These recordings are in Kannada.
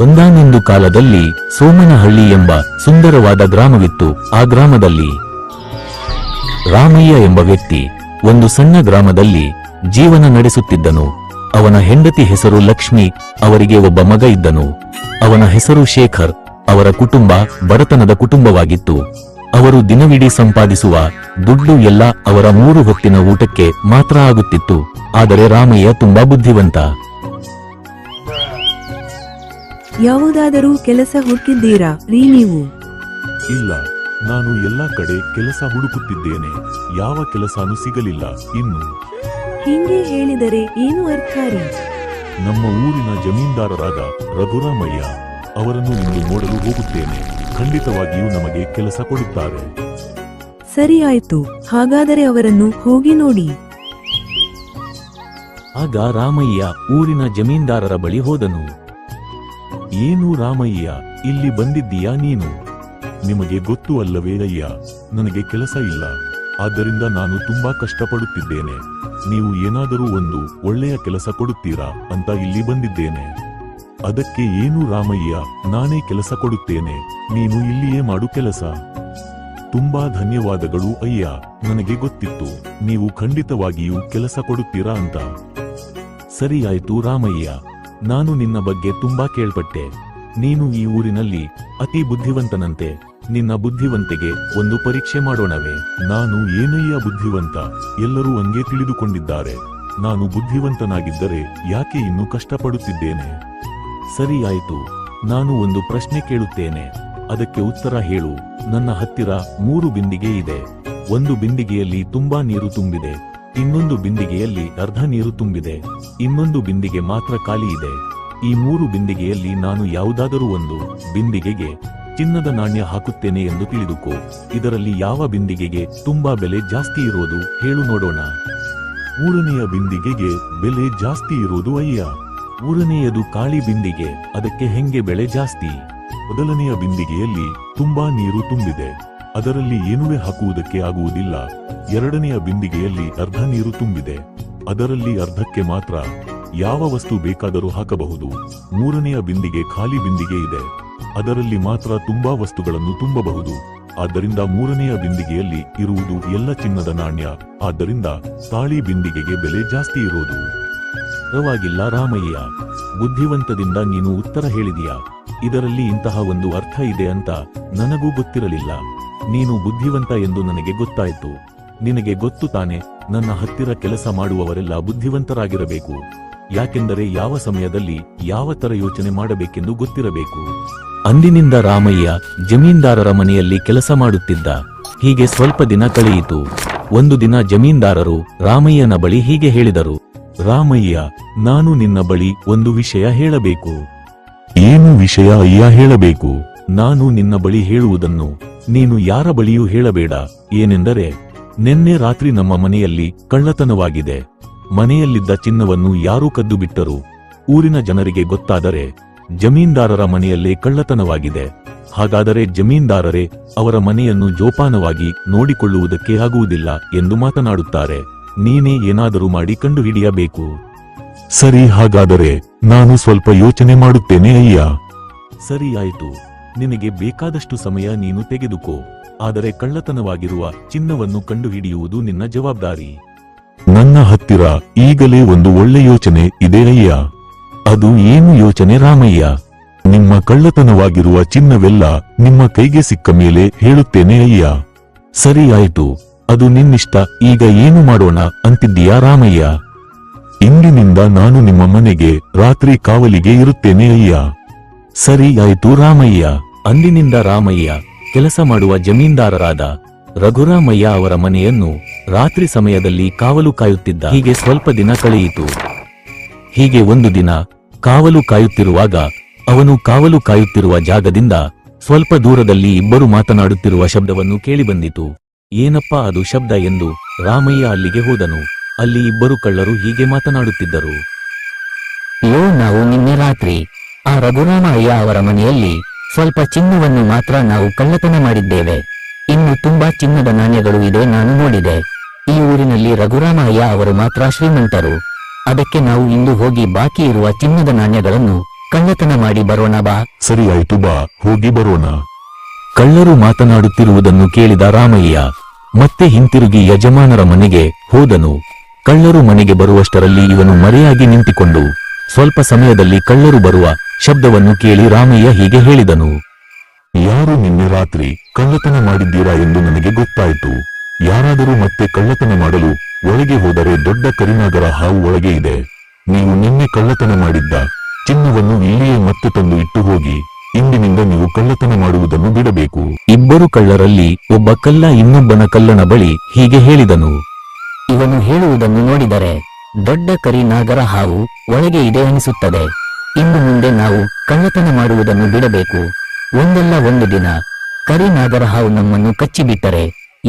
ಒಂದಾನೊಂದು ಕಾಲದಲ್ಲಿ ಸೋಮನಹಳ್ಳಿ ಎಂಬ ಸುಂದರವಾದ ಗ್ರಾಮವಿತ್ತು. ಆ ಗ್ರಾಮದಲ್ಲಿ ರಾಮಯ್ಯ ಎಂಬ ವ್ಯಕ್ತಿ ಒಂದು ಸಣ್ಣ ಗ್ರಾಮದಲ್ಲಿ ಜೀವನ ನಡೆಸುತ್ತಿದ್ದನು. ಅವನ ಹೆಂಡತಿ ಹೆಸರು ಲಕ್ಷ್ಮಿ. ಅವರಿಗೆ ಒಬ್ಬ ಮಗ ಇದ್ದನು. ಅವನ ಹೆಸರು ಶೇಖರ್. ಅವರ ಕುಟುಂಬ ಬಡತನದ ಕುಟುಂಬವಾಗಿತ್ತು. ಅವರು ದಿನವಿಡೀ ಸಂಪಾದಿಸುವ ದುಡ್ಡು ಎಲ್ಲ ಅವರ 3 ಹೊತ್ತಿನ ಊಟಕ್ಕೆ ಮಾತ್ರ ಆಗುತ್ತಿತ್ತು. ಆದರೆ ರಾಮಯ್ಯ ತುಂಬಾ ಬುದ್ಧಿವಂತ. ಯಾವುದಾದರೂ ಕೆಲಸ ಹುಡುಕಿದ್ದೀರಾ ರೀ ನೀವು? ಇಲ್ಲ, ನಾನು ಎಲ್ಲಾ ಕಡೆ ಕೆಲಸ ಹುಡುಕುತ್ತಿದ್ದೇನೆ. ಯಾವ ಕೆಲಸನೂ ಸಿಗಲಿಲ್ಲ ಇನ್ನು. ಹಿಂಗೆ ಹೇಳಿದರೆ ಏನು ಅರ್ಥ ರೀ? ನಮ್ಮ ಊರಿನ ಜಮೀನ್ದಾರರಾದ ರಘುರಾಮಯ್ಯ ಅವರನ್ನು ಇಂದು ನೋಡಲು ಹೋಗುತ್ತೇನೆ. ಖಂಡಿತವಾಗಿಯೂ ನಮಗೆ ಕೆಲಸ ಕೊಡುತ್ತಾರೆ. ಸರಿ ಆಯ್ತು, ಹಾಗಾದರೆ ಅವರನ್ನು ಹೋಗಿ ನೋಡಿ. ಆಗ ರಾಮಯ್ಯ ಊರಿನ ಜಮೀನ್ದಾರರ ಬಳಿ ಹೋದನು. ಏನು ರಾಮಯ್ಯ, ಇಲ್ಲಿ ಬಂದಿದ್ದೀಯಾ ನೀನು? ನಿಮಗೆ ಗೊತ್ತು ಅಲ್ಲವೇ ಅಯ್ಯ, ನನಗೆ ಕೆಲಸ ಇಲ್ಲ. ಆದ್ದರಿಂದ ನಾನು ತುಂಬಾ ಕಷ್ಟಪಡುತ್ತಿದ್ದೇನೆ. ನೀವು ಏನಾದರೂ ಒಂದು ಒಳ್ಳೆಯ ಕೆಲಸ ಕೊಡುತ್ತೀರಾ ಅಂತ ಇಲ್ಲಿ ಬಂದಿದ್ದೇನೆ. ಅದಕ್ಕೆ ಏನು ರಾಮಯ್ಯ, ನಾನೇ ಕೆಲಸ ಕೊಡುತ್ತೇನೆ. ನೀನು ಇಲ್ಲಿಯೇ ಮಾಡು ಕೆಲಸ. ತುಂಬಾ ಧನ್ಯವಾದಗಳು ಅಯ್ಯ. ನನಗೆ ಗೊತ್ತಿತ್ತು ನೀವು ಖಂಡಿತವಾಗಿಯೂ ಕೆಲಸ ಕೊಡುತ್ತೀರಾ ಅಂತ. ಸರಿ ಆಯ್ತು ರಾಮಯ್ಯ, ನಾನು ನಿನ್ನ ಬಗ್ಗೆ ತುಂಬಾ ಕೇಳ್ಪಟ್ಟೆ. ನೀನು ಈ ಊರಿನಲ್ಲಿ ಅತಿ ಬುದ್ಧಿವಂತನಂತೆ. ನಿನ್ನ ಬುದ್ಧಿವಂತೆಗೆ ಒಂದು ಪರೀಕ್ಷೆ ಮಾಡೋಣವೇ? ನಾನು ಏನಯ್ಯ ಬುದ್ಧಿವಂತ? ಎಲ್ಲರೂ ಹಂಗೆ ತಿಳಿದುಕೊಂಡಿದ್ದಾರೆ. ನಾನು ಬುದ್ಧಿವಂತನಾಗಿದ್ದರೆ ಯಾಕೆ ಇನ್ನೂ ಕಷ್ಟಪಡುತ್ತಿದ್ದೇನೆ? ಸರಿ ಆಯ್ತು, ನಾನು ಒಂದು ಪ್ರಶ್ನೆ ಕೇಳುತ್ತೇನೆ, ಅದಕ್ಕೆ ಉತ್ತರ ಹೇಳು. ನನ್ನ ಹತ್ತಿರ 3 ಬಿಂದಿಗೆ ಇದೆ. ಒಂದು ಬಿಂದಿಗೆಯಲ್ಲಿ ತುಂಬಾ ನೀರು ತುಂಬಿದೆ, ಇನ್ನೊಂದು ಬಿಂದಿಗೆಯಲ್ಲಿ ಅರ್ಧ ನೀರು ತುಂಬಿದೆ, ಇನ್ನೊಂದು ಬಿಂದಿಗೆ ಮಾತ್ರ ಖಾಲಿ ಇದೆ. ಈ 3 ಬಿಂದಿಗೆಯಲ್ಲಿ ನಾನು ಯಾವುದಾದರೂ ಒಂದು ಬಿಂದಿಗೆಗೆ ಚಿನ್ನದ ನಾಣ್ಯ ಹಾಕುತ್ತೇನೆ ಎಂದು ತಿಳಿದುಕೋ. ಇದರಲ್ಲಿ ಯಾವ ಬಿಂದಿಗೆಗೆ ತುಂಬಾ ಬೆಲೆ ಜಾಸ್ತಿ ಇರೋದು ಹೇಳು ನೋಡೋಣ. 3ನೆಯ ಬಿಂದಿಗೆಗೆ ಬೆಲೆ ಜಾಸ್ತಿ ಇರೋದು ಅಯ್ಯ. 3ನೇಯದು ಖಾಲಿ ಬಿಂದಿಗೆ, ಅದಕ್ಕೆ ಹೆಂಗೆ ಬೆಲೆ ಜಾಸ್ತಿ? ಮೊದಲನೆಯ ಬಿಂದಿಗೆಯಲ್ಲಿ ತುಂಬಾ ನೀರು ತುಂಬಿದೆ, ಅದರಲ್ಲಿ ಏನುವೆ ಹಾಕುವುದಕ್ಕೆ ಆಗುವುದಿಲ್ಲ. 2ನೆಯ ಬಿಂದಿಗೆಯಲ್ಲಿ ಅರ್ಧ ನೀರು ತುಂಬಿದೆ, ಅದರಲ್ಲಿ ಅರ್ಧಕ್ಕೆ ಮಾತ್ರ ಯಾವ ವಸ್ತು ಬೇಕಾದರೂ ಹಾಕಬಹುದು. 3ನೆಯ ಬಿಂದಿಗೆ ಖಾಲಿ ಬಿಂದಿಗೆ ಇದೆ, ಅದರಲ್ಲಿ ಮಾತ್ರ ತುಂಬಾ ವಸ್ತುಗಳನ್ನು ತುಂಬಬಹುದು. ಆದ್ದರಿಂದ 3ನೆಯ ಬಿಂದಿಗೆಯಲ್ಲಿ ಇರುವುದು ಎಲ್ಲ ಚಿನ್ನದ ನಾಣ್ಯ. ಆದ್ದರಿಂದ ಖಾಲಿ ಬಿಂದಿಗೆಗೆ ಬೆಲೆ ಜಾಸ್ತಿ ಇರೋದು. ಪರವಾಗಿಲ್ಲ ರಾಮಯ್ಯ, ಬುದ್ಧಿವಂತದಿಂದ ನೀನು ಉತ್ತರ ಹೇಳಿದೀಯಾ. ಇದರಲ್ಲಿ ಇಂತಹ ಒಂದು ಅರ್ಥ ಇದೆ ಅಂತ ನನಗೂ ಗೊತ್ತಿರಲಿಲ್ಲ. ನೀನು ಬುದ್ಧಿವಂತ ಎಂದು ನನಗೆ ಗೊತ್ತಾಯಿತು. ನಿನಗೆ ಗೊತ್ತು ತಾನೆ, ನನ್ನ ಹತ್ತಿರ ಕೆಲಸ ಮಾಡುವವರೆಲ್ಲ ಬುದ್ಧಿವಂತರಾಗಿರಬೇಕು. ಯಾಕೆಂದರೆ ಯಾವ ಸಮಯದಲ್ಲಿ ಯಾವ ತರ ಯೋಚನೆ ಮಾಡಬೇಕೆಂದು ಗೊತ್ತಿರಬೇಕು. ಅಂದಿನಿಂದ ರಾಮಯ್ಯ ಜಮೀನ್ದಾರರ ಮನೆಯಲ್ಲಿ ಕೆಲಸ ಮಾಡುತ್ತಿದ್ದ. ಹೀಗೆ ಸ್ವಲ್ಪ ದಿನ ಕಳೆಯಿತು. ಒಂದು ದಿನ ಜಮೀನ್ದಾರರು ರಾಮಯ್ಯನ ಬಳಿ ಹೀಗೆ ಹೇಳಿದರು. ರಾಮಯ್ಯ, ನಾನು ನಿನ್ನ ಬಳಿ ಒಂದು ವಿಷಯ ಹೇಳಬೇಕು. ಏನು ವಿಷಯ ಅಯ್ಯ ಹೇಳಬೇಕು? ನಾನು ನಿನ್ನ ಬಳಿ ಹೇಳುವುದನ್ನು ನೀನು ಯಾರ ಬಳಿಯೂ ಹೇಳಬೇಡ. ಏನೆಂದರೆ, ನಿನ್ನೆ ರಾತ್ರಿ ನಮ್ಮ ಮನೆಯಲ್ಲಿ ಕಳ್ಳತನವಾಗಿದೆ. ಮನೆಯಲ್ಲಿದ್ದ ಚಿನ್ನವನ್ನು ಯಾರೂ ಕದ್ದು ಬಿಟ್ಟರು. ಊರಿನ ಜನರಿಗೆ ಗೊತ್ತಾದರೆ ಜಮೀನ್ದಾರರ ಮನೆಯಲ್ಲೇ ಕಳ್ಳತನವಾಗಿದೆ. ಹಾಗಾದರೆ ಜಮೀನ್ದಾರರೇ ಅವರ ಮನೆಯನ್ನು ಜೋಪಾನವಾಗಿ ನೋಡಿಕೊಳ್ಳುವುದಕ್ಕೆ ಆಗುವುದಿಲ್ಲ ಎಂದು ಮಾತನಾಡುತ್ತಾರೆ. ನೀನೇ ಏನಾದರೂ ಮಾಡಿ ಕಂಡುಹಿಡಿಯಬೇಕು. ಸರಿ, ಹಾಗಾದರೆ ನಾನು ಸ್ವಲ್ಪ ಯೋಚನೆ ಮಾಡುತ್ತೇನೆ ಅಯ್ಯ. ಸರಿ ಆಯಿತು, ನಿನಗೆ ಬೇಕಾದಷ್ಟು ಸಮಯ ನೀನು ತೆಗೆದುಕೋ. ಆದರೆ ಕಳ್ಳತನವಾಗಿರುವ ಚಿನ್ನವನ್ನು ಕಂಡುಹಿಡಿಯುವುದು ನಿನ್ನ ಜವಾಬ್ದಾರಿ. ನನ್ನ ಹತ್ತಿರ ಈಗಲೇ ಒಂದು ಒಳ್ಳೆ ಯೋಚನೆ ಇದೆ ಅಯ್ಯ. ಅದು ಏನು ಯೋಚನೆ ರಾಮಯ್ಯ? ನಿಮ್ಮ ಕಳ್ಳತನವಾಗಿರುವ ಚಿನ್ನವೆಲ್ಲ ನಿಮ್ಮ ಕೈಗೆ ಸಿಕ್ಕ ಮೇಲೆ ಹೇಳುತ್ತೇನೆ ಅಯ್ಯ. ಸರಿ ಆಯ್ತು, ಅದು ನಿನ್ನಿಷ್ಟ. ಈಗ ಏನು ಮಾಡೋಣ ಅಂತಿದ್ದೀಯಾ ರಾಮಯ್ಯ? ಇಂದಿನಿಂದ ನಾನು ನಿಮ್ಮ ಮನೆಗೆ ರಾತ್ರಿ ಕಾವಲಿಗೆ ಇರುತ್ತೇನೆ ಅಯ್ಯ. ಸರಿ ಆಯ್ತು ರಾಮಯ್ಯ. ಅಂದಿನಿಂದ ರಾಮಯ್ಯ ಕೆಲಸ ಮಾಡುವ ಜಮೀನ್ದಾರರಾದ ರಘುರಾಮಯ್ಯ ಅವರ ಮನೆಯನ್ನು ರಾತ್ರಿ ಸಮಯದಲ್ಲಿ ಕಾವಲು ಕಾಯುತ್ತಿದ್ದ. ಹೀಗೆ ಸ್ವಲ್ಪ ದಿನ ಕಳೆಯಿತು. ಹೀಗೆ ಒಂದು ದಿನ ಕಾವಲು ಕಾಯುತ್ತಿರುವಾಗ ಅವನು ಕಾವಲು ಕಾಯುತ್ತಿರುವ ಜಾಗದಿಂದ ಸ್ವಲ್ಪ ದೂರದಲ್ಲಿ ಇಬ್ಬರು ಮಾತನಾಡುತ್ತಿರುವ ಶಬ್ದವನ್ನು ಕೇಳಿಬಂದಿತು. ಏನಪ್ಪಾ ಅದು ಶಬ್ದ ಎಂದು ರಾಮಯ್ಯ ಅಲ್ಲಿಗೆ ಹೋದನು. ಅಲ್ಲಿ ಇಬ್ಬರು ಕಳ್ಳರು ಹೀಗೆ ಮಾತನಾಡುತ್ತಿದ್ದರು. ನಾವು ನಿನ್ನೆ ರಾತ್ರಿ ಆ ರಘುರಾಮಯ್ಯ ಅವರ ಮನೆಯಲ್ಲಿ ಸ್ವಲ್ಪ ಚಿನ್ನವನ್ನು ಮಾತ್ರ ನಾವು ಕಳ್ಳತನ ಮಾಡಿದ್ದೇವೆ. ಇನ್ನು ತುಂಬಾ ಚಿನ್ನದ ನಾಣ್ಯಗಳು ಇದೆ, ನಾನು ನೋಡಿದೆ. ಈ ಊರಿನಲ್ಲಿ ರಘುರಾಮಯ್ಯ ಅವರು ಮಾತ್ರ ಶ್ರೀಮಂತರು. ಅದಕ್ಕೆ ನಾವು ಇಂದು ಹೋಗಿ ಬಾಕಿ ಇರುವ ಚಿನ್ನದ ನಾಣ್ಯಗಳನ್ನು ಕಳ್ಳತನ ಮಾಡಿ ಬರೋಣ ಬಾ. ಸರಿ ಆಯ್ತು ಬಾ, ಹೋಗಿ ಬರೋಣ. ಕಳ್ಳರು ಮಾತನಾಡುತ್ತಿರುವುದನ್ನು ಕೇಳಿದ ರಾಮಯ್ಯ ಮತ್ತೆ ಹಿಂತಿರುಗಿ ಯಜಮಾನರ ಮನೆಗೆ ಹೋದನು. ಕಳ್ಳರು ಮನೆಗೆ ಬರುವಷ್ಟರಲ್ಲಿ ಇವನು ಮರೆಯಾಗಿ ನಿಂತಿಕೊಂಡು ಸ್ವಲ್ಪ ಸಮಯದಲ್ಲಿ ಕಳ್ಳರು ಬರುವ ಶಬ್ದವನ್ನು ಕೇಳಿ ರಾಮಯ್ಯ ಹೀಗೆ ಹೇಳಿದನು. ಯಾರು ನಿನ್ನೆ ರಾತ್ರಿ ಕಳ್ಳತನ ಮಾಡಿದ್ದೀರಾ ಎಂದು ನನಗೆ ಗೊತ್ತಾಯಿತು. ಯಾರಾದರೂ ಮತ್ತೆ ಕಳ್ಳತನ ಮಾಡಲು ಒಳಗೆ ಹೋದರೆ ದೊಡ್ಡ ಕರಿನಾಗರ ಹಾವು ಒಳಗೆ ಇದೆ. ನೀವು ನಿನ್ನೆ ಕಳ್ಳತನ ಮಾಡಿದ್ದ ಚಿನ್ನವನ್ನು ಇಲ್ಲಿಯೇ ಮತ್ತೆ ತಂದು ಇಟ್ಟು ಹೋಗಿ. ಇಂದಿನಿಂದ ನೀವು ಕಳ್ಳತನ ಮಾಡುವುದನ್ನು ಬಿಡಬೇಕು. ಇಬ್ಬರು ಕಳ್ಳರಲ್ಲಿ ಒಬ್ಬ ಕಳ್ಳ ಇನ್ನೊಬ್ಬನ ಕಳ್ಳನ ಬಳಿ ಹೀಗೆ ಹೇಳಿದನು. ಇವನು ಹೇಳುವುದನ್ನು ನೋಡಿದರೆ ದೊಡ್ಡ ಕರಿ ನಾಗರ ಹಾವು ಒಳಗೆ ಇದೆ ಅನಿಸುತ್ತದೆ. ಇನ್ನು ಮುಂದೆ ನಾವು ಕಳ್ಳತನ ಮಾಡುವುದನ್ನು ಬಿಡಬೇಕು. ಒಂದಲ್ಲ ಒಂದು ದಿನ ಕರಿ ನಾಗರ ಹಾವು ನಮ್ಮನ್ನು ಕಚ್ಚಿಬಿಟ್ಟರೆ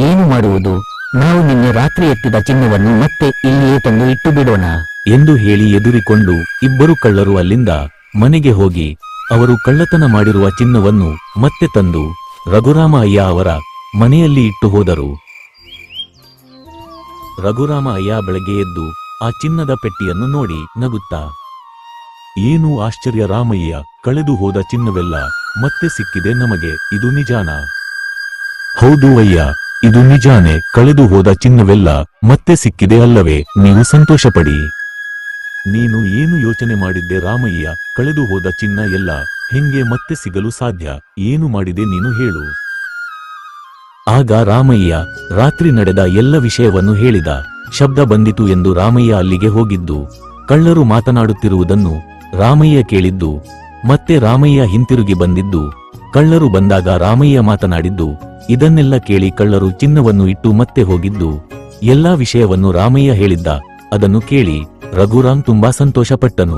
ಏನು ಮಾಡುವುದು? ನಾವು ನಿನ್ನೆ ರಾತ್ರಿ ಎತ್ತಿದ ಚಿನ್ನವನ್ನು ಮತ್ತೆ ಇಲ್ಲಿಯೇ ತಂದು ಇಟ್ಟು ಬಿಡೋಣ ಎಂದು ಹೇಳಿ ಎದುರಿಕೊಂಡು ಇಬ್ಬರು ಕಳ್ಳರು ಅಲ್ಲಿಂದ ಮನೆಗೆ ಹೋಗಿ ಅವರು ಕಳ್ಳತನ ಮಾಡಿರುವ ಚಿನ್ನವನ್ನು ಮತ್ತೆ ತಂದು ರಘುರಾಮ ಅಯ್ಯ ಅವರ ಮನೆಯಲ್ಲಿ ಇಟ್ಟು ಹೋದರು. ರಘುರಾಮ ಅಯ್ಯ ಬೆಳಗ್ಗೆ ಎದ್ದು ಆ ಚಿನ್ನದ ಪೆಟ್ಟಿಯನ್ನು ನೋಡಿ ನಗುತ್ತಾ, ಏನು ಆಶ್ಚರ್ಯ ರಾಮಯ್ಯ, ಕಳೆದು ಹೋದ ಚಿನ್ನವೆಲ್ಲ ಮತ್ತೆ ಸಿಕ್ಕಿದೆ ನಮಗೆ. ಇದು ನಿಜಾನಾ? ಹೌದು ಅಯ್ಯ, ಇದು ನಿಜಾನೇ. ಕಳೆದು ಹೋದ ಚಿನ್ನವೆಲ್ಲ ಮತ್ತೆ ಸಿಕ್ಕಿದೆ ಅಲ್ಲವೇ? ನೀವು ಸಂತೋಷಪಡಿ. ನೀನು ಏನು ಯೋಚನೆ ಮಾಡಿದ್ದೆ ರಾಮಯ್ಯ? ಕಳೆದು ಹೋದ ಚಿನ್ನ ಎಲ್ಲ ಹೆಂಗೆ ಮತ್ತೆ ಸಿಗಲು ಸಾಧ್ಯ? ಏನು ಮಾಡಿದೆ ನೀನು ಹೇಳು. ಆಗ ರಾಮಯ್ಯ ರಾತ್ರಿ ನಡೆದ ಎಲ್ಲ ವಿಷಯವನ್ನು ಹೇಳಿದ. ಶಬ್ದ ಬಂದಿತು ಎಂದು ರಾಮಯ್ಯ ಅಲ್ಲಿಗೆ ಹೋಗಿದ್ದು, ಕಳ್ಳರು ಮಾತನಾಡುತ್ತಿರುವುದನ್ನು ರಾಮಯ್ಯ ಕೇಳಿದ್ದು, ಮತ್ತೆ ರಾಮಯ್ಯ ಹಿಂತಿರುಗಿ ಬಂದಿದ್ದು, ಕಳ್ಳರು ಬಂದಾಗ ರಾಮಯ್ಯ ಮಾತನಾಡಿದ್ದು, ಇದನ್ನೆಲ್ಲ ಕೇಳಿ ಕಳ್ಳರು ಚಿನ್ನವನ್ನು ಇಟ್ಟು ಮತ್ತೆ ಹೋಗಿದ್ದು, ಎಲ್ಲಾ ವಿಷಯವನ್ನು ರಾಮಯ್ಯ ಹೇಳಿದ್ದ. ಅದನ್ನು ಕೇಳಿ ರಘುರಾಮ್ ತುಂಬಾ ಸಂತೋಷಪಟ್ಟನು.